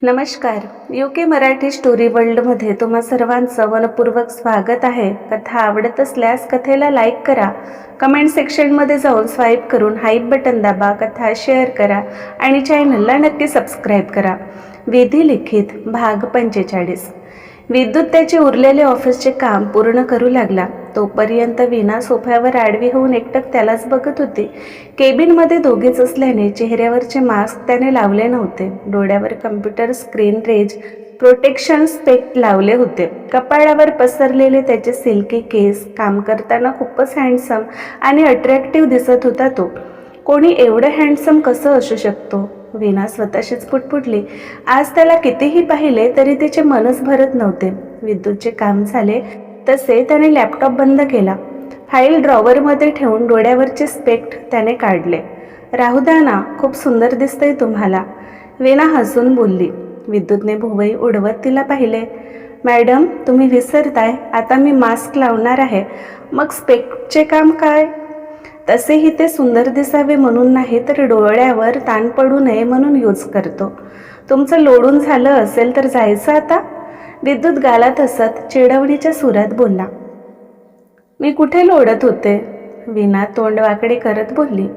नमस्कार. UK Marathi story वर्ल्डमध्ये तुम्हा सर्वांचं मनपूर्वक स्वागत आहे. कथा आवडत असल्यास कथेला लाईक करा, कमेंट सेक्शनमध्ये जाऊन स्वाईप करून हाईप बटन दाबा, कथा शेअर करा आणि चॅनलला नक्की सबस्क्राईब करा. विधी लिखित भाग 45. विद्युत त्याचे उरलेले ऑफिसचे काम पूर्ण करू लागला. तोपर्यंत वीणा सोफ्यावर आडवी होऊन एकटक त्यालाच बघत होती. केबिनमध्ये दोघेच असल्याने चेहऱ्यावरचे मास्क त्याने लावले नव्हते. डोळ्यावर computer screen rays protection specs लावले होते. कपाळावर पसरलेले त्याचे सिल्की केस काम करताना खूपच हँडसम आणि अट्रॅक्टिव्ह दिसत होता तो. कोणी एवढं हँडसम कसं असू शकतो? वीणा स्वतःशीच पुटपुटली. आज त्याला कितीही पाहिले तरी तिचे मनच भरत नव्हते. विद्युतचे काम झाले तसे त्याने लॅपटॉप बंद केला. फाईल ड्रॉवरमध्ये ठेवून डोळ्यावरचे स्पेक्ट त्याने काढले. राहू द्या ना, खूप सुंदर दिसतंय तुम्हाला, वीणा हसून बोलली. विद्युतने भुवई उडवत तिला पाहिले. मॅडम, तुम्ही विसरताय, आता मी मास्क लावणार आहे, मग स्पेक्टचे काम काय? तसेही ते सुंदर दिसावे म्हणून नाही तर डोळ्यावर ताण पडू नये म्हणून यूज करतो. तुमचं लोडून झालं असेल तर जायचं आता? विद्युत गालात हसत चिडवणीच्या सुरात बोलला. मी कुठे लोडत होते? वीणा तोंड वाकडे करत बोलली.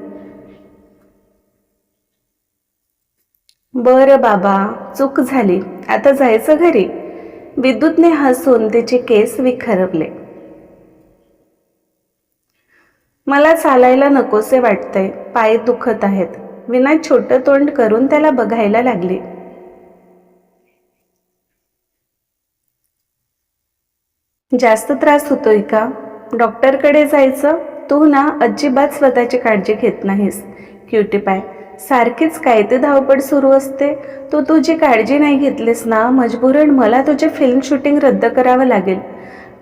बरं बाबा, चूक झाली, आता जायचं घरी. विद्युतने हसून तिचे केस विखरवले. मला चालायला नकोसे वाटतंय, पाय दुखत आहेत. वीणा छोटं तोंड करून त्याला बघायला लागली. जास्त त्रास होतोय का? डॉक्टरकडे जायचं. तू ना अजिबात स्वतःची काळजी घेत नाहीस. क्युटी पाय, सारखीच काय ते धावपळ सुरू असते. तू तुझी काळजी नाही घेतलीस ना, मजबुरन मला तुझे फिल्म शूटिंग रद्द करावं लागेल.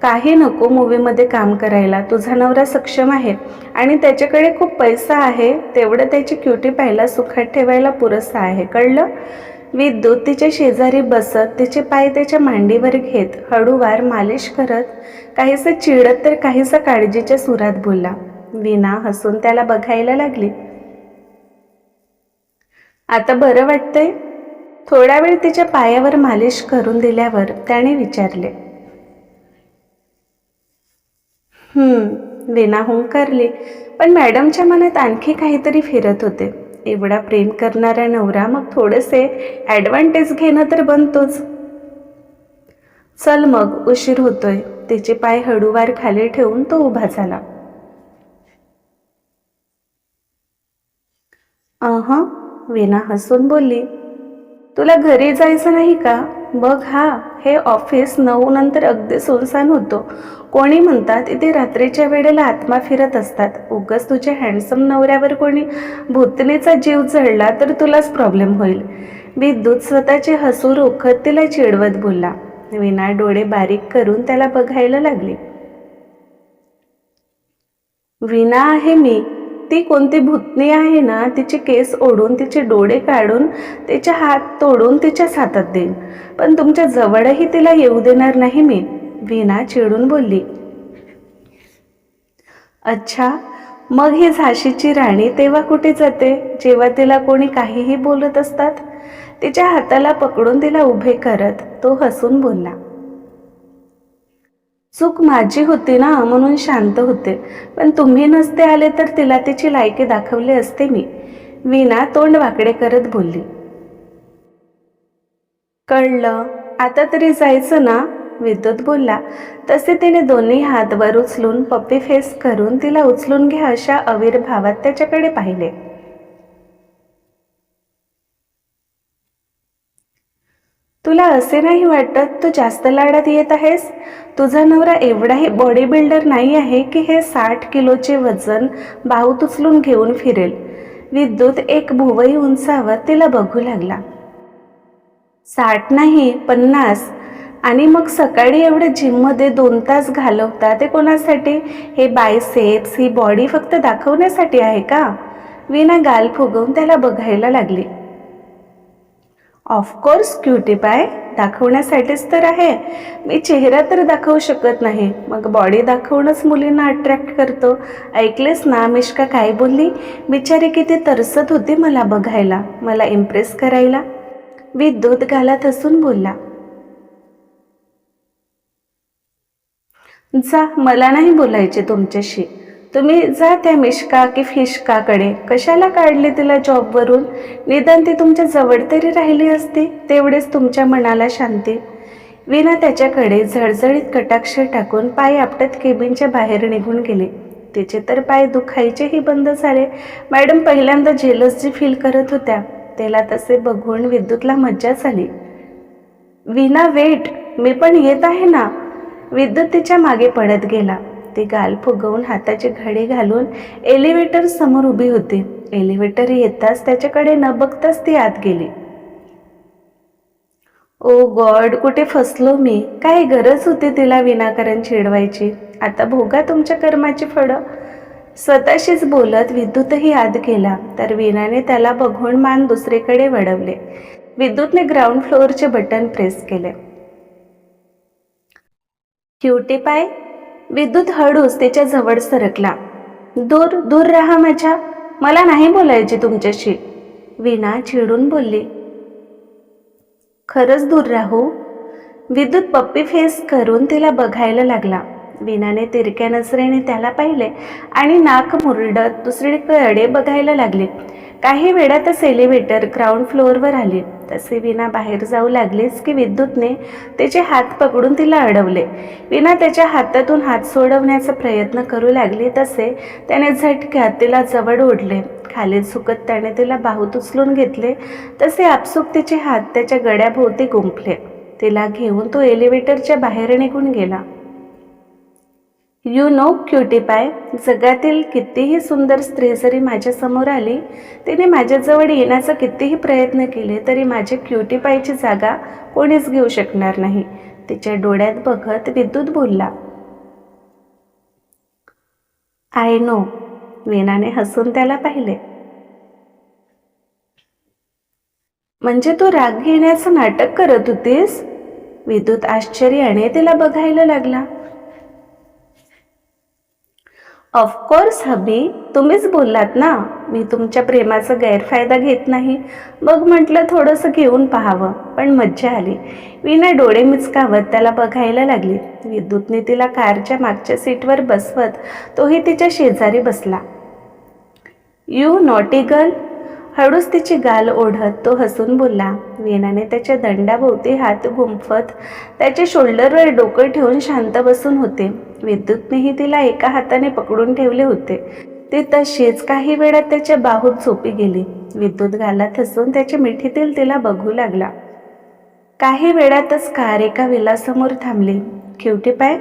काही नको मूवीमध्ये काम करायला. तुझा नवरा सक्षम आहे आणि त्याच्याकडे खूप पैसा आहे, तेवढं त्याची क्युटी पायला सुखात ठेवायला पुरेसं आहे, कळलं? विद्युत तिच्या शेजारी बसत तिचे पाय त्याच्या मांडीवर घेत हळूवार मालिश करत काहीसं चिडत तर काहीसं काळजीच्या सुरात बोलला. वीणा हसून त्याला बघायला लागली. आता बरं वाटतंय? थोडा वेळ तिच्या पायावर मालिश करून दिल्यावर त्याने विचारले. वीणा हुंकारली. पण मॅडमच्या मनात आणखी काहीतरी फिरत होते. एवढा प्रेम करणारा नवरा मग थोडेसे ॲडव्हान्टेज घेणं तर बनतोच. चल मग, उशीर होतोय. तिचे पाय हळूवार खाली ठेवून तो उभा झाला. वीणा हसून बोलली. तुला घरी जायचं नाही का? बघ हे ऑफिस 9 नंतर अगदी सुनसान होतो. कोणी म्हणतात इथे रात्रीच्या वेळेला आत्मा फिरत असतात. उगाच तुझ्या हँडसम नवऱ्यावर कोणी भूतनीचा जीव जळला तर तुलाच प्रॉब्लेम होईल. विद्युत स्वतःचे हसू रोखत तिला चिडवत बोलला. वीणा डोळे बारीक करून त्याला बघायला लागली. वीणा आहे मी. ती कोणती भूतनी आहे ना, तिचे केस ओढून तिचे डोळे काढून तिचे हात तोडून तिच्याच हातात देईन, पण तुमच्या जवळही तिला येऊ देणार नाही मी, वीणा चिडून बोलली. अच्छा, मग ही झाशीची राणी तेव्हा कुठे जाते जेव्हा तिला कोणी काहीही बोलत असतात? तिच्या हाताला पकडून तिला उभे करत तो हसून बोलला. चूक माझी होती ना, म्हणून शांत होते, पण तुम्ही नसते आले तर तिला तिची लायकी दाखवली असते मी, वीणा तोंड वाकडे करत बोलली. कळलं, आता तरी जायचं ना, विद्युत बोलला. तसे तिने दोन्ही हात वर उचलून पप्पी फेस करून तिला उचलून घ्या अशा अविर्भावात त्याच्याकडे पाहिले. तुला असे नाही वाटत तू जास्त लाडात येत आहेस? तुझा नवरा एवढाही बॉडी बिल्डर नाही आहे की हे 60 किलोचे वजन बाहूत उचलून घेऊन फिरेल. विद्युत एक भुवई उंचावत तिला बघू लागला. 60 नाही, 50. आणि मग सकाळी एवढे जिममध्ये 2 तास घालवता ते कोणासाठी? हे बायसेप्स, ही बॉडी फक्त दाखवण्यासाठी आहे का? वीणा गाल फुगवून त्याला बघायला लागली. ऑफकोर्स क्युटी पाय, दाखवण्यासाठीच तर आहे. मी चेहरा तर दाखवू शकत नाही, मग बॉडी दाखवणंच मुलींना अट्रॅक्ट करतो. ऐकलेस ना मिश्का काय बोलली? बिचारी किती तरसत होती मला बघायला, मला इम्प्रेस करायला. विद्युत गालात हसून बोलला, जा, मला नाही बोलायचे तुमच्याशी. तुम्ही जा त्या मिश्का की फिशकाकडे. कशाला काढले तिला जॉबवरून? निदान ती तुमच्या जवळ तरी राहिली असती, तेवढेच तुमच्या मनाला शांती. वीणा त्याच्याकडे झळझळीत कटाक्ष टाकून पाय आपटत केबिनच्या बाहेर निघून गेली. तिचे तर पाय दुखायचेही बंद झाले. मॅडम पहिल्यांदा जेलस जी फील करत होत्या, त्याला तसे बघून विद्युतला मज्जा झाली. वीणा वेट, मी पण येत आहे ना. विद्युत तिच्या मागे पडत गेला. ती गाल फुगवून हाताची घडी घालून एलिव्हेटर समोर उभी होती. एलिव्हेटर येताच त्याच्याकडे न बघताच ती आत गेली. ओ गॉड, कुठे फसलो मी. काय गरज होती तिला विनाकारण चिडवायची. आता भोगा तुमच्या कर्माची फळं. स्वतःशीच बोलत विद्युतही आत गेला, तर वीणाने त्याला बघून मान दुसरीकडे वळवले. विद्युतने ग्राउंड फ्लोअरचे बटन प्रेस केले. क्युटी पाय. विद्युत हळूच तिच्या जवळ सरकला. दूर दूर राहा माझ्या, मला नाही बोलायची तुमच्याशी. वीणा चिडून बोलली. खरंच दूर राहू? विद्युत पप्पी फेस करून तिला बघायला लागला. वीणाने तिरक्या नजरेने त्याला पाहिले आणि नाक मुरडत दुसरीकडे बघायला लागले. काही वेळातच एलिव्हेटर ग्राउंड फ्लोअरवर आली. तसे वीणा बाहेर जाऊ लागलीच की विद्युतने तिचे हात पकडून तिला अडवले. वीणा त्याच्या हातातून हात सोडवण्याचा प्रयत्न करू लागली, तसे त्याने झटक्यात तिला जवळ ओढले. खाली झुकत त्याने तिला बाहूत उचलून घेतले. तसे आपसूक तिचे हात त्याच्या गळ्याभोवती गुंफले. तिला घेऊन तो एलिव्हेटरच्या बाहेर निघून गेला. यू नो क्युटी पाय, जगातील कितीही सुंदर स्त्री जरी माझ्यासमोर आली, तिने माझ्याजवळ येण्याचा कितीही प्रयत्न केले तरी माझ्या क्युटी पायची जागा कोणीच घेऊ शकणार नाही. तिच्या डोळ्यात बघत विद्युत बोलला. I know. वीणाने हसून त्याला पाहिले. म्हणजे तू राग घेण्याचं नाटक करत होतीस? विद्युत आश्चर्याने तिला बघायला लागला. ऑफकोर्स हबी, तुम्हीच बोललात ना मी तुमच्या प्रेमाचा गैरफायदा घेत नाही. मग म्हटलं थोडंसं घेऊन पाहावं, पण मज्जा आली. वीणा डोळे मिचकावत त्याला बघायला लागली. विद्युतने तिला कारच्या मागच्या सीटवर बसवत तोही तिच्या शेजारी बसला. You naughty girl. हळूच तिची गाल ओढत तो हसून बोलला. वीणाने त्याच्या दंडाभोवती हात गुंफत त्याच्या शोल्डरवर डोकं ठेवून शांत बसून होते. विद्युतनेही तिला एका हाताने पकडून ठेवले होते. ती तशीच काही वेळात त्याच्या बाहूत झोपी गेली. विद्युत गालात हसून त्याच्या मिठीतील तिला बघू लागला. काही वेळातच कार एका विलासमोर थांबली. क्युटी पाय.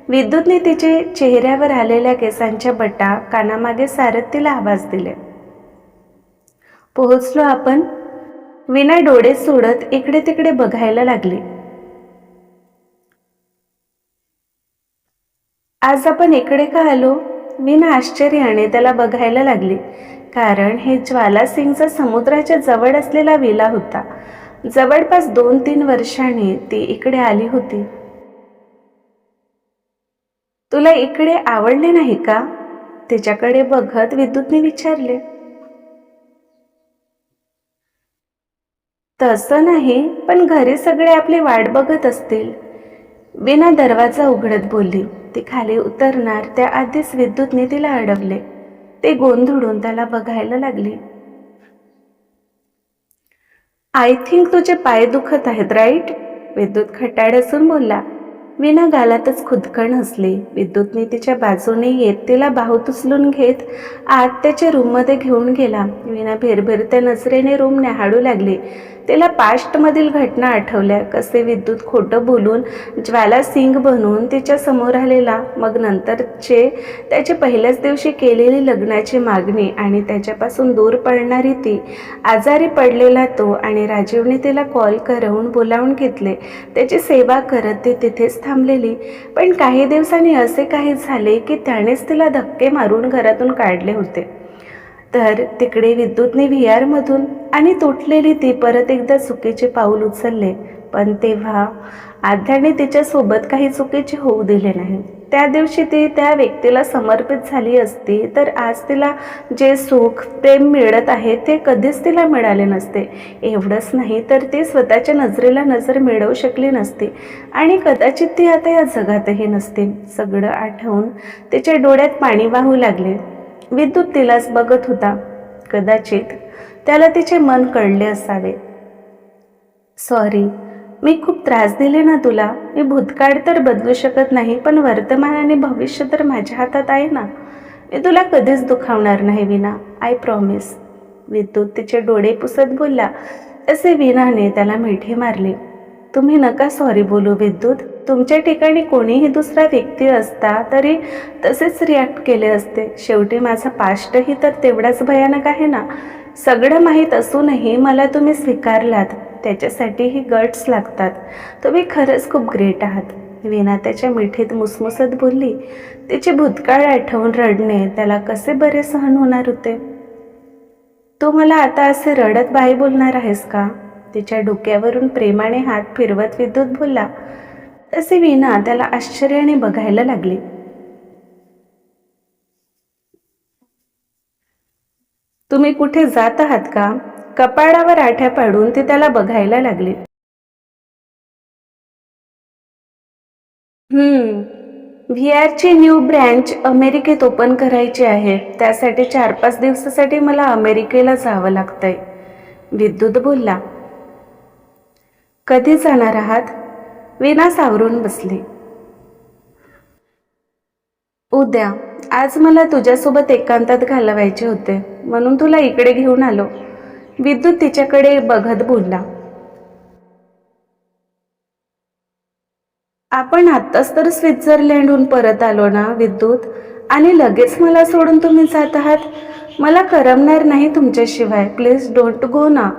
विद्युतने तिचे चेहऱ्यावर आलेल्या केसांच्या बटा कानामागे सारत तिला आवाज दिले. पोहोचलो आपण. वीणा डोळे सोडत इकडे तिकडे बघायला लागली. आज आपण इकडे का आलो? वीणा आश्चर्याने त्याला बघायला लागली, कारण हे ज्वालासिंगचा समुद्राच्या जवळ असलेला विला होता. जवळपास 2-3 वर्षांनी ती इकडे आली होती. तुला इकडे आवडले नाही का? तिच्याकडे बघत विद्युतने विचारले. तसं नाही, पण घरी सगळे आपली वाट बघत असतील. वीणा दरवाजा उघडत बोलली. ती खाली उतरणार त्याआधीच विद्युतने तिला अडवले. ते गोंधळून त्याला बघायला लागली. आय थिंक तुझे पाय दुखत आहेत, राईट? विद्युत खट्याळ हसून बोलला. वीणा गालातच खुदकन हसली. विद्युतने तिच्या बाजूने येत तिला बाहूत उचलून घेत आत त्याच्या रूममध्ये घेऊन गेला. वीणा भिरभिरत्या नजरेने रूम न्याहाळू लागली. तिला पास्टमधील घटना आठवल्या. कसे विद्युत खोटं बोलून ज्वाला सिंग बनून तिच्या समोर आलेला, मग नंतरचे त्याची पहिल्याच दिवशी केलेली लग्नाची मागणी आणि त्याच्यापासून दूर पळणारी ती, आजारी पडलेला तो आणि राजीवने तिला कॉल करून बोलावून घेतले. त्याची सेवा करत ती तिथेच थांबलेली. पण काही दिवसांनी असे काही झाले की त्यानेच तिला धक्के मारून घरातून काढले होते. तर तिकडे विद्युतने व्हीआरमधून आणि तुटलेली ती परत एकदा चुकीचे पाऊल उचलले. पण तेव्हा आद्याने तिच्यासोबत काही चुकीचे होऊ दिले नाही. त्या दिवशी ती त्या व्यक्तीला समर्पित झाली असती तर आज तिला जे सुख प्रेम मिळत आहे ते कधीच तिला मिळाले नसते. एवढंच नाही तर ती स्वतःच्या नजरेला नजर मिळवू शकली नसती आणि कदाचित ती आता या जगातही नसते. सगळं आठवून तिच्या डोळ्यात पाणी वाहू लागले. विद्युत तिलाच बघत होता. कदाचित त्याला तिचे मन कळले असावे. सॉरी, मी खूप त्रास दिले ना तुला. मी भूतकाळ तर बदलू शकत नाही, पण वर्तमान आणि भविष्य तर माझ्या हातात आहे ना. मी तुला कधीच दुखावणार नाही वीणा, आय प्रॉमिस. विद्युत तिचे डोळे पुसत बोलला. तसे वीणाने त्याला मिठी मारली. तुम्ही नका सॉरी बोलू विद्युत. तुमच्या ठिकाणी कोणीही दुसरा व्यक्ती असता तरी तसेच रिॲक्ट केले असते. शेवटी माझा पास्टही तर तेवढाच भयानक आहे ना. सगळं माहीत असूनही मला तुम्ही स्वीकारलात, त्याच्यासाठीही गट्स लागतात. तुम्ही खरंच खूप ग्रेट आहात. वीणा त्याच्या मिठीत मुसमुसत बोलली. तिचे भूतकाळ आठवून रडणे त्याला कसे बरे सहन होणार होते. तू मला आता असे रडत बाई बोलणार आहेस का? तिच्या डोक्यावरून प्रेमाने हात फिरवत विद्युत बोलला. तसे वीणा त्याला आश्चर्याने बघायला लागली. तुम्ही कुठे जात आहात का? कपाळावर आठ्या पाडून ती त्याला बघायला लागली. व्हीआरची न्यू ब्रँच अमेरिकेत ओपन करायची आहे. त्यासाठी 4-5 दिवसासाठी मला अमेरिकेला जावं लागतंय. विद्युत बोलला. कधी जाणार आहात? वीणा सावरून बसली. उद्या. आज मला तुझ्यासोबत एकांतात घालवायचे होते म्हणून तुला इकडे घेऊन आलो. विद्युत तिच्याकडे बघत बोलला. आपण आत्ताच तर स्वित्झर्लंडहून परत आलो ना विद्युत, आणि लगेच मला सोडून तुम्ही जात आहात. मला करमणार नाही तुमच्याशिवाय. प्लीज डोंट गो ना.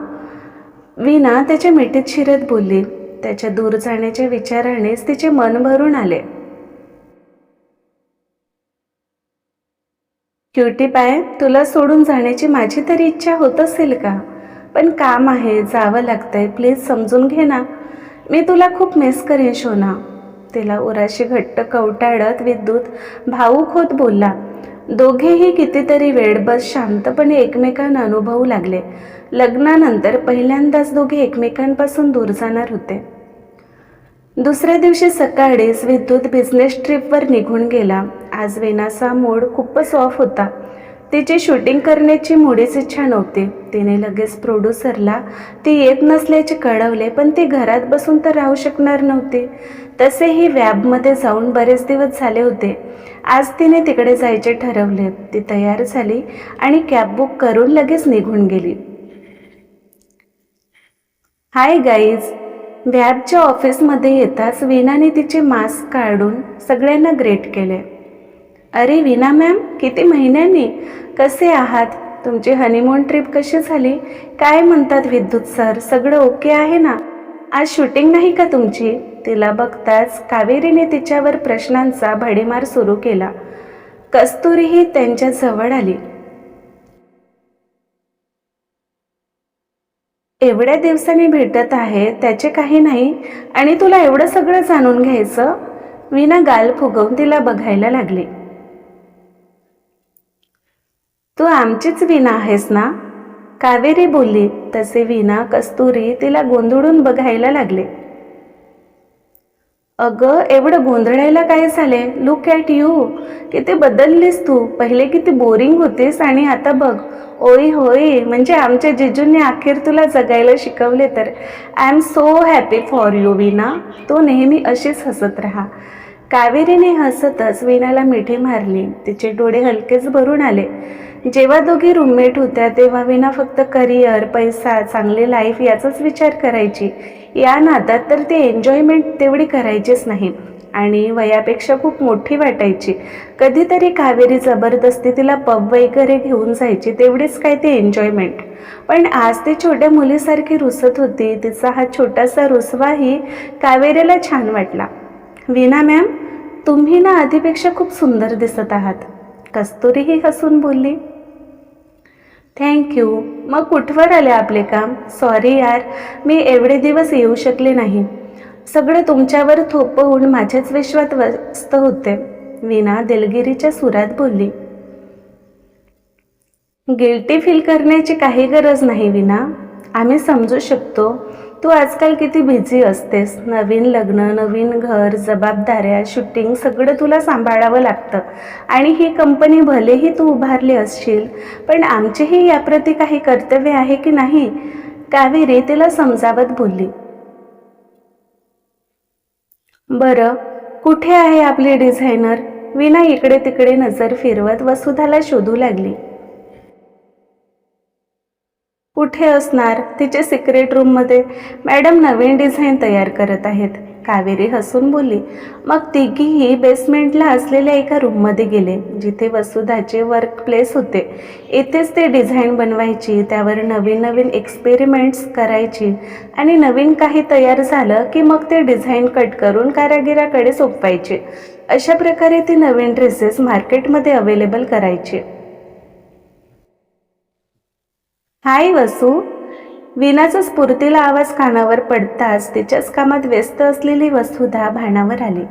वीणा त्याच्या मिठीत शिरत बोलली. त्याच्या दूर जाण्याच्या विचारानेच तिचे मन भरून आले. क्युटी पाय, तुला सोडून जाण्याची माझी तरी इच्छा होत असेल का? पण काम आहे, जावं लागतंय. प्लीज समजून घे ना. मी तुला खूप मिस करीन शोना. तिला उराशी घट्ट कवटाळत विद्युत भावूक होत बोलला. दोघेही कितीतरी वेळ बस शांतपणे एकमेकांना अनुभवू लागले. लग्नानंतर पहिल्यांदाच दोघे एकमेकांपासून दूर जाणार होते. दुसऱ्या दिवशी सकाळीच विद्युत बिझनेस ट्रिपवर निघून गेला. आज वीणाचा मूड खूपच ऑफ होता. तिची शूटिंग करण्याची मुळीच इच्छा नव्हती. तिने लगेच प्रोड्युसरला ती येत नसल्याचे कळवले, पण ती घरात बसून तर राहू शकणार नव्हती. तसेही वॅबमध्ये जाऊन बरेच दिवस झाले होते. आज तिने तिकडे जायचे ठरवले. ती तयार झाली आणि कॅब बुक करून लगेच निघून गेली. Hi guys. व्हॅबच्या ऑफिसमध्ये येताच वीणाने तिचे मास्क काढून सगळ्यांना ग्रेट केले. अरे वीणा मॅम, किती महिन्यांनी. कसे आहात? तुमची हनीमून ट्रिप कशी झाली? काय म्हणतात विद्युत सर, सगळं ओके आहे ना? आज शूटिंग नाही का तुमची? तिला बघताच कावेरीने तिच्यावर प्रश्नांचा भडीमार सुरू केला. कस्तुरीही त्यांच्या जवळ आली. एवढ्या दिवसांनी भेटत आहे त्याचे काही नाही, आणि तुला एवढं सगळं जाणून घ्यायचं? वीणा गाल फुगवून तिला बघायला लागली. तू आमचीच वीणा आहेस ना? कावेरी बोलली. तसे वीणा कस्तुरी तिला गोंधळून बघायला लागले. अगं, एवढं गोंधळायला काय झाले? Look at you. किती बदललीस तू. पहिले किती बोरिंग होतीस आणि आता बघ. ओय होय, म्हणजे आमच्या जिजूंनी अखेर तुला जगायला शिकवले तर. I am so happy for you Veena. तू नेहमी अशीच हसत राहा. कावेरीने हसतच वीणाला मिठी मारली. तिचे डोळे हलकेच भरून आले. जेव्हा दोघी रूममेट होत्या तेव्हा वीणा फक्त करिअर, पैसा, चांगली लाईफ याचाच विचार करायची. या नादात तर ती एन्जॉयमेंट तेवढी करायचीच नाही आणि वयापेक्षा खूप मोठी वाटायची. कधीतरी कावेरी जबरदस्ती तिला पब वगैरे घेऊन जायची, तेवढीच काय ती एन्जॉयमेंट. पण आज ती छोट्या मुलीसारखी रुसत होती. तिचा हा छोटासा रुसवाही कावेरीला छान वाटला. वीणा मॅम, तुम्ही ना आधीपेक्षा खूप सुंदर दिसत आहात. कस्तुरीही हसून बोलली. थँक्यू. मग कुठवर आले आपले काम? सॉरी यार, मी एवढे दिवस येऊ शकले नाही. सगळे तुमच्यावर थोपवून माझ्याच विश्वात व्यस्त होते. वीणा दिलगिरीच्या सुरात बोलली. गिल्टी फील करण्याची काही गरज नाही वीणा. आम्ही समजू शकतो तू आजकाल किती बिझी असतेस. नवीन लग्न, नवीन घर, जबाबदाऱ्या, शूटिंग सगळं तुला सांभाळावं लागतं. आणि ही कंपनी भलेही तू उभारली असशील, पण आमचेही याप्रती काही कर्तव्य आहे की नाही, कावेरी तिला समजावत बोलली. बरं, कुठे आहे आपली डिझायनर? वीणा इकडे तिकडे नजर फिरवत वसुधाला शोधू लागली. कुठे असणार? तिचे सिक्रेट रूममध्ये. मॅडम नवीन डिझाईन तयार करत आहेत, कावेरी हसून बोलली. मग तिघीही बेसमेंटला असलेल्या एका रूममध्ये गेले, जिथे वसुधाचे वर्क प्लेस होते. इथेच ते डिझाईन बनवायची, त्यावर नवीन नवीन एक्सपेरिमेंट्स करायची आणि नवीन काही तयार झालं की मग ते डिझाईन कट करून कारागिराकडे सोपवायचे. अशा प्रकारे ती नवीन ड्रेसेस मार्केटमध्ये अवेलेबल करायची. हाय वसू. वीणाचा स्फूर्तीला आवाज कानावर पडताच तिच्याच कामात व्यस्त असलेली वसुधा भानावर आली.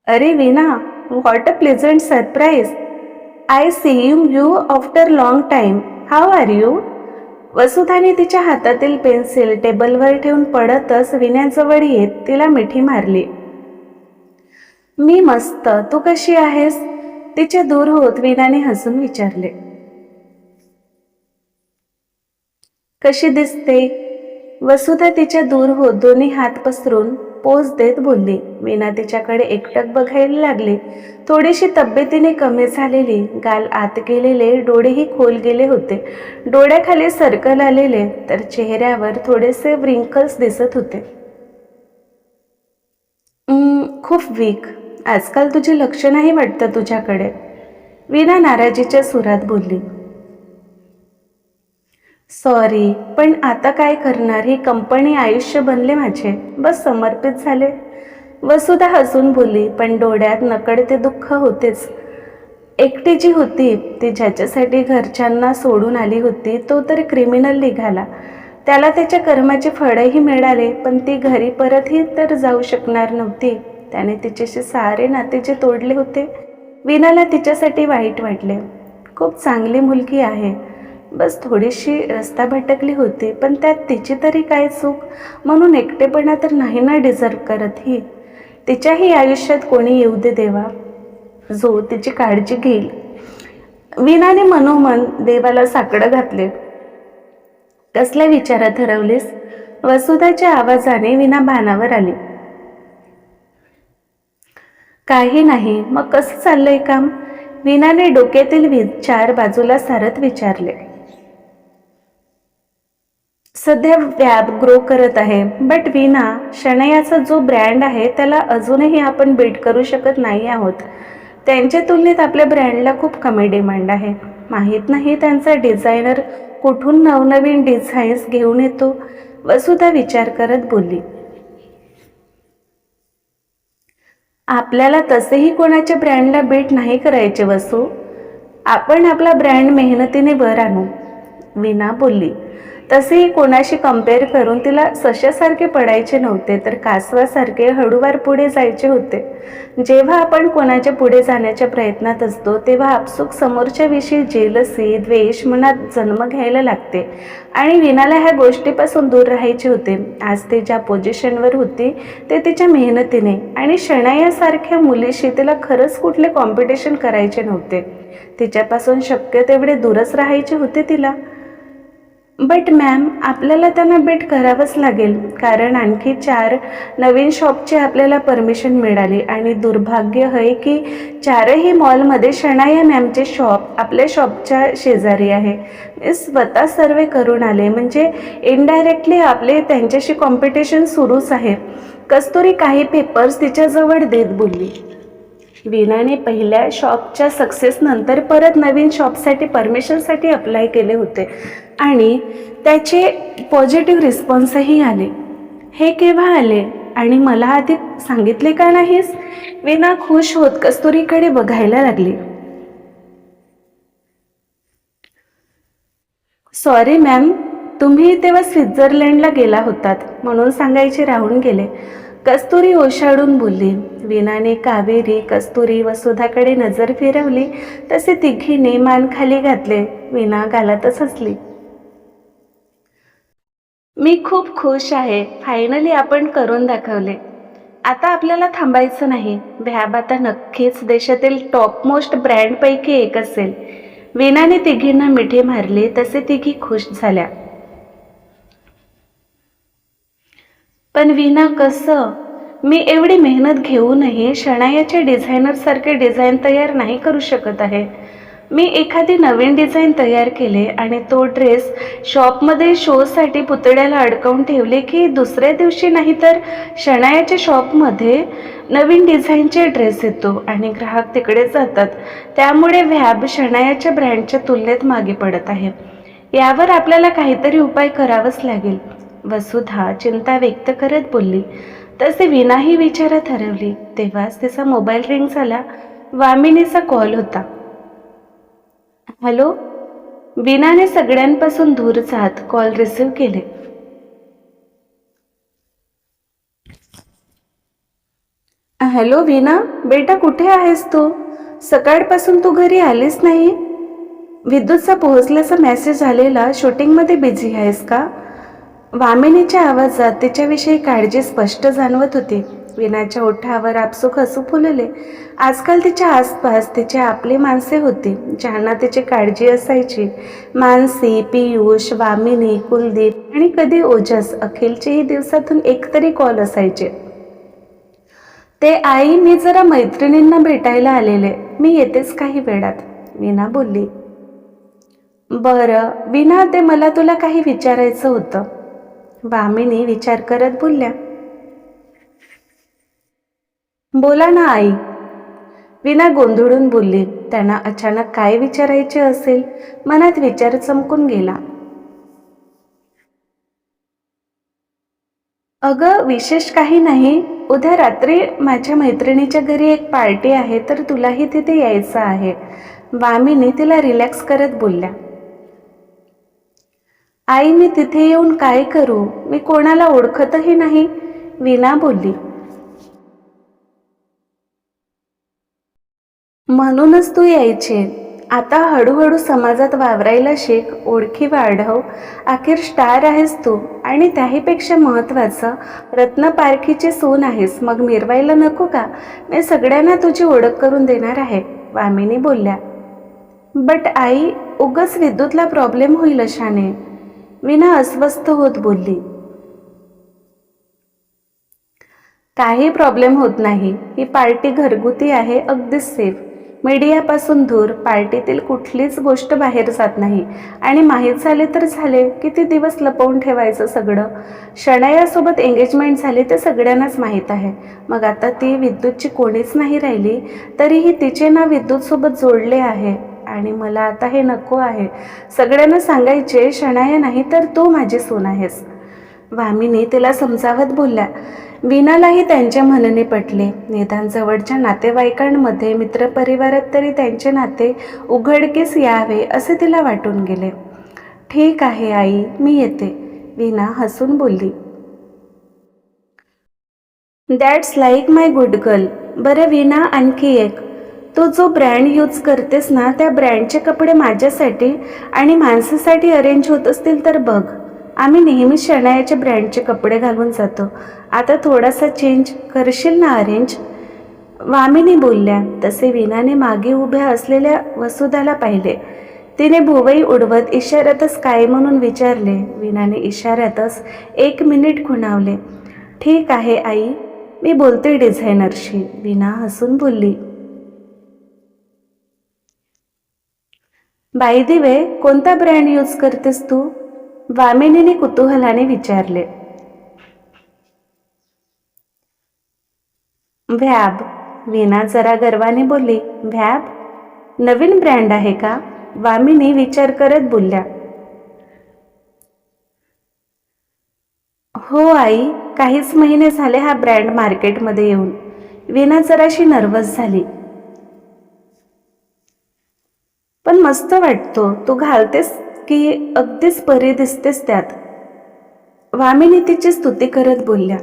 अरे Veena, what a pleasant surprise. I see you after long time. How are you? वसुधाने तिच्या हातातील पेन्सिल टेबलवर ठेवून पडतच वीणाजवळ येत तिला मिठी मारली. मी मस्त, तू कशी आहेस? तिच्या दूर होत वीणाने हसून विचारले. कशी दिसते? वसुधा तिच्या दूर होत दोन्ही हात पसरून पोज देत बोलली. वीणा तिच्याकडे एकटक बघायला लागली. थोडीशी तब्येतीने कमी झालेली, गाल आत गेलेले, डोळेही खोल गेले होते. डोळ्याखाली सर्कल आलेले, तर चेहऱ्यावर थोडेसे व्रिंकल्स दिसत होते. खूप वीक. आजकाल तुझे लक्ष नाही वाटतं तुझ्याकडे, वीणा नाराजीच्या सुरात बोलली. सॉरी, पण आता काय करणार? ही कंपनी आयुष्य बनले माझे, बस समर्पित झाले. वसुधा हसून बोलली, पण डोळ्यात नकळते दुःख होतेच. एकटी जी होती, ती ज्याच्यासाठी घरच्यांना सोडून आली होती, तो तर क्रिमिनल निघाला. त्याला त्याच्या कर्माचे फळही मिळाले, पण ती घरी परतही तर जाऊ शकणार नव्हती. त्याने तिच्याशी सारे नाते जे तोडले होते. वीणाला तिच्यासाठी वाईट वाटले. खूप चांगली मुलगी आहे, बस थोडीशी रस्ता भटकली होती, पण त्यात तिची तरी काय चूक? म्हणून एकटेपणा तर नाही ना डिझर्व करत ही. तिच्याही आयुष्यात कोणी येऊ दे देवा, जो तिची काळजी घेईल. वीणाने मनोमन देवाला साकडं घातले. कसल्या विचारात हरवलीस? वसुधाच्या आवाजाने वीणा भानावर आली. काही नाही. मग कसं चाललंय काम? वीणाने डोक्यातील विचार बाजूला सारत विचारले. सध्या व्याप ग्रो करत आहे, बट वीणा, शणैयाचा जो ब्रँड आहे त्याला अजूनही आपण बीट करू शकत नाही आहोत. त्यांच्या तुलनेत आपल्या ब्रँडला खूप कमी डिमांड आहे. माहीत नाही त्यांचा डिझायनर कुठून नवनवीन डिझाईन्स घेऊन येतो, वसुधा विचार करत बोलली. आपल्याला तसेही कोणाच्या ब्रँडला बीट नाही करायचे वसू. आपण आपला ब्रँड मेहनतीने वर आणू, वीणा बोलली. तसेही कोणाशी कंपेअर करून तिला सश्यासारखे पडायचे नव्हते, तर कासवासारखे हळूवार पुढे जायचे होते. जेव्हा आपण कोणाच्या पुढे जाण्याच्या प्रयत्नात असतो, तेव्हा आपसूक समोरच्या विषयी जेलसी, द्वेष मनात जन्म घ्यायला लागते. आणि वीणाला ह्या गोष्टीपासून दूर राहायचे होते. आज ती ज्या पोझिशनवर होती ते तिच्या मेहनतीने, आणि शणैयासारख्या मुलीशी तिला खरंच कुठले कॉम्पिटिशन करायचे नव्हते. तिच्यापासून शक्य तेवढे दूरच राहायचे होते तिला. बट मॅम, आपल्याला त्यांना बीट करावंच लागेल, कारण आणखी 4 नवीन शॉपची आपल्याला परमिशन मिळाली. आणि दुर्भाग्य आहे की 4ही मॉलमध्ये शणैया मॅमचे शॉप आपल्या शॉपच्या शेजारी आहे. मी स्वतः सर्वे करून आले, म्हणजे इनडायरेक्टली आपले त्यांच्याशी कॉम्पिटिशन सुरूच आहे. कस्तुरी काही पेपर्स तिच्याजवळ देत बोलली. वीणाने पहिल्या शॉपच्या सक्सेसनंतर परत नवीन शॉपसाठी परमिशनसाठी अप्लाय केले होते, आणि त्याचे पॉझिटिव्ह रिस्पॉन्सही आले. हे केव्हा आले आणि मला आधी सांगितले का नाहीस? वीणा खुश होत कस्तुरीकडे बघायला लागली. सॉरी मॅम, तुम्ही तेव्हा स्वित्झर्लंडला गेला होतात म्हणून सांगायचे राहून गेले. कस्तुरी ओशाडून बोलली. वीणाने कावेरी, कस्तुरी व सुधाकडे नजर फिरवली तसे तिघीने मान खाली घातले. वीणा गालातच हसली. मी खूप खुश आहे. फायनली आपण करून दाखवले. आता आपल्याला थांबायचं नाही. व्हॅब आता नक्कीच देशातील टॉपमोस्ट ब्रँडपैकी एक असेल. वीणाने तिघींना मिठी मारली तसे तिघी खुश झाल्या. पण वीणा कसं? मी एवढी मेहनत घेऊनही शनायाच्या डिझायनरसारखे डिझाईन तयार नाही करू शकत आहे. मी एखादी नवीन डिझाईन तयार केले आणि तो ड्रेस शॉपमध्ये शोसाठी पुतळ्याला अडकवून ठेवले की दुसऱ्या दिवशी नाही तर शनायाच्या शॉपमध्ये नवीन डिझाईनचे ड्रेस येतो आणि ग्राहक तिकडे जातात. त्यामुळे व्हॅब शनायाच्या ब्रँडच्या तुलनेत मागे पडत आहे. यावर आपल्याला काहीतरी उपाय करावाच लागेल. वसुधा चिंता व्यक्त करत बोलली. तसे वीणाही विचारात हरवली. तेव्हाच तिचा मोबाईल रिंग झाला. वामिनीचा कॉल होता. हॅलो. वीणाने सगळ्यांपासून दूर जात कॉल रिसीव्ह केले. हॅलो वीणा, बेटा कुठे आहेस तू? सकाळपासून तू घरी आलीस नाही. विद्युतचा पोहोचल्याचा मेसेज आलेला. शूटिंगमध्ये बिझी आहेस का? वामिनीच्या आवाजात तिच्याविषयी काळजी स्पष्ट जाणवत होती. वीणाच्या ओठावर आपसूक हसू फुलले. आजकाल तिच्या आसपास तिची आपली माणसे होती ज्यांना तिची काळजी असायची. मानसी, पियुष, वामिनी, कुलदीप आणि कधी ओजस, अखिलचेही दिवसातून एकतरी कॉल असायचे. ते आई, मी जरा मैत्रिणींना भेटायला आलेले. मी येतेच काही वेळात, वीणा बोलली. बरं वीणा, ते मला तुला काही विचारायचं होतं. वामिनी विचार करत बोलल्या. बोला ना आई, वीणा गोंधळून बोलली. त्यांना अचानक काय विचारायचे असेल, मनात विचार चमकून गेला. अगं विशेष काही नाही. उद्या रात्री माझ्या मैत्रिणीच्या घरी एक पार्टी आहे, तर तुलाही तिथे यायचं आहे. वामिनी तिला रिलॅक्स करत बोलल्या. आई, मी तिथे येऊन काय करू? मी कोणाला ओळखतही नाही, वीणा बोलली. म्हणूनच तू यायचे. आता हळूहळू समाजात वावरायला शिक, ओळखी वाढव. अखेर स्टार आहेस तू आणि त्याहीपेक्षा महत्त्वाचं रत्नपारखीची सून आहेस. मग मिरवायला नको का? मी सगळ्यांना तुझी ओळख करून देणार आहे, वामिनी बोलल्या. बट आई, उगाच विद्युतला प्रॉब्लेम होईल अशाने, वीणा अस्वस्थ होत बोलली. काही प्रॉब्लेम होत नाही. ही पार्टी घरगुती आहे, अगदीच सेफ. मीडियापासून दूर. पार्टीतील कुठलीच गोष्ट बाहेर जात नाही आणि माहीत झाले तर झाले. किती दिवस लपवून ठेवायचं सगळं? शनायासोबत एंगेजमेंट झाली ते सगळ्यांनाच माहीत आहे. मग आता ती विद्युतची कोणीच नाही राहिली, तरीही तिचे नाव विद्युतसोबत जोडले आहे आणि मला आता हे नको आहे. सगळ्यांना सांगायचे शनाया नाही तर तू माझी सून आहेस, वामिनी तिला समजावत बोलल्या. वीणालाही त्यांच्या म्हणणे पटले. निदान जवळच्या नातेवाईकांमध्ये, मित्रपरिवारात तरी त्यांचे नाते उघडकीस यावे असे तिला वाटून गेले. ठीक आहे आई, मी येते, वीणा हसून बोलली. That's like my good girl. बरं वीणा, आणखी एक. तू जो ब्रँड यूज करतेस ना, त्या ब्रँडचे कपडे माझ्यासाठी आणि माणसासाठी अरेंज होत असतील तर बघ. आम्ही नेहमीच शनायाच्या ब्रँडचे कपडे घालून जातो. आता थोडासा चेंज करशील ना अरेंज, वामिनी बोलल्या. तसे वीणाने मागे उभ्या असलेल्या वसुधाला पाहिले. तिने भुवई उडवत इशाऱ्यातच काय म्हणून विचारले. वीणाने इशाऱ्यातच 1 मिनिट खुणावले. ठीक आहे आई, मी बोलते डिझायनरशी, वीणा हसून बोलली. बाय द वे, कोणता ब्रँड यूज करतेस तू? वामिनीने कुतूहलाने विचारले. व्हॅब, वीणा जरा गर्वाने बोलली. व्हॅब नवीन ब्रँड आहे का? वामिनी विचार करत बोलल्या. हो आई, काहीच महिने झाले हा ब्रँड मार्केटमध्ये येऊन, वीणा जराशी नर्वस झाली. पण मस्त वाटतो. तू घालतेस की अगदीच परी दिसतेस त्यात, वामिनी तिची स्तुती करत बोलल्या.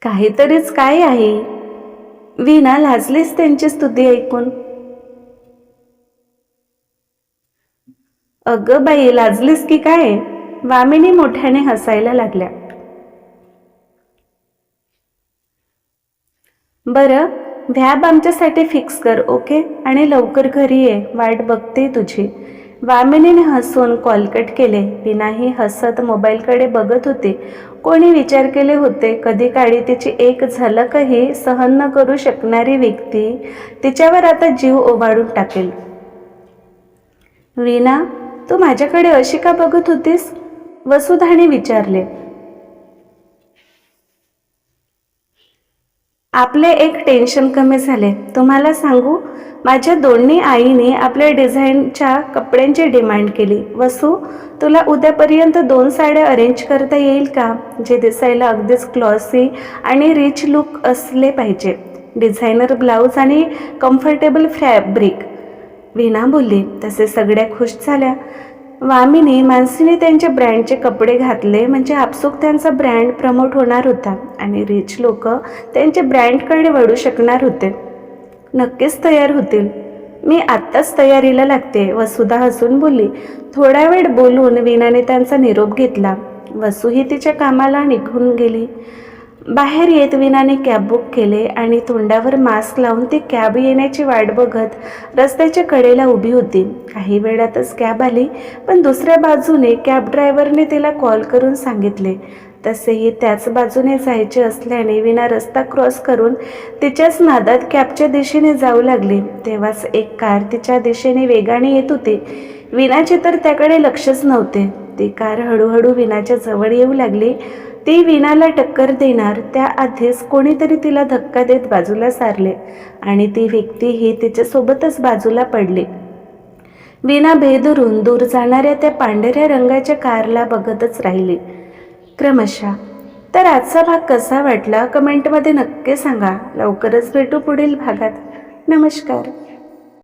काहीतरीच काय आहे? वीणा लाजलीच त्यांची स्तुती ऐकून. अगं बाई, लाजलीस की काय? वामिनी मोठ्याने हसायला लागल्या. बरं, व्हॅब आमच्यासाठी फिक्स कर, ओके? आणि लवकर घरी ये, वाट बघते तुझी. वामिनीने हसून कॉल कट केले. वीणाही हसत मोबाईलकडे बघत होती. कोणी विचार केले होते कधी काळी तिची एक झलकही सहन न करू शकणारी व्यक्ती तिच्यावर आता जीव ओवाळून टाकेल. वीणा, तू माझ्याकडे अशी का बघत होतीस? वसुधाने विचारले. आपले एक टेन्शन कमी झाले. तुम्हाला सांगू, माझ्या दोन्ही आईने आपल्या डिझाईनच्या कपड्यांची डिमांड केली. वसू, तुला उद्यापर्यंत 2 साड्या अरेंज करता येईल का? जे दिसायला अगदीच क्लॉसी आणि रिच लुक असले पाहिजे. डिझायनर ब्लाऊज आणि कम्फर्टेबल फॅब्रिक. वीणा बोलली. तसे सगळ्या खुश झाल्या. वामिनी मानसीने त्यांचे ब्रँडचे कपडे घातले म्हणजे आपसूक त्यांचा ब्रँड प्रमोट होणार होता आणि रिच लोक त्यांचे ब्रँडकडे वळू शकणार होते. नक्कीच तयार होतील. मी आत्ताच तयारीला लागते, वसुधा हसून बोलली. थोडा वेळ बोलून वीणाने त्यांचा निरोप घेतला. वसूही तिच्या कामाला निघून गेली. बाहेर येत वीणाने कॅब बुक केले आणि तोंडावर मास्क लावून ती कॅब येण्याची वाट बघत रस्त्याच्या कडेला उभी होती. काही वेळातच कॅब आली, पण दुसऱ्या बाजूने कॅब ड्रायव्हरने तिला कॉल करून सांगितले. तसेही त्याच बाजूने जायचे असल्याने वीणा रस्ता क्रॉस करून तिच्याच नादात कॅबच्या दिशेने जाऊ लागली. तेव्हाच एक कार तिच्या दिशेने वेगाने येत होती. वीणाचे तर त्याकडे लक्षच नव्हते. ती कार हळूहळू वीणाच्या जवळ येऊ लागली. ती वीणाला टक्कर देणार त्याआधीच कोणीतरी तिला धक्का देत बाजूला सारले आणि ती व्यक्तीही तिच्यासोबतच बाजूला पडली. वीणा भेदरून दूर जाणाऱ्या त्या पांढऱ्या रंगाच्या कारला बघतच राहिली. क्रमशः. तर आजचा भाग कसा वाटला कमेंटमध्ये नक्की सांगा. लवकरच भेटू पुढील भागात. नमस्कार.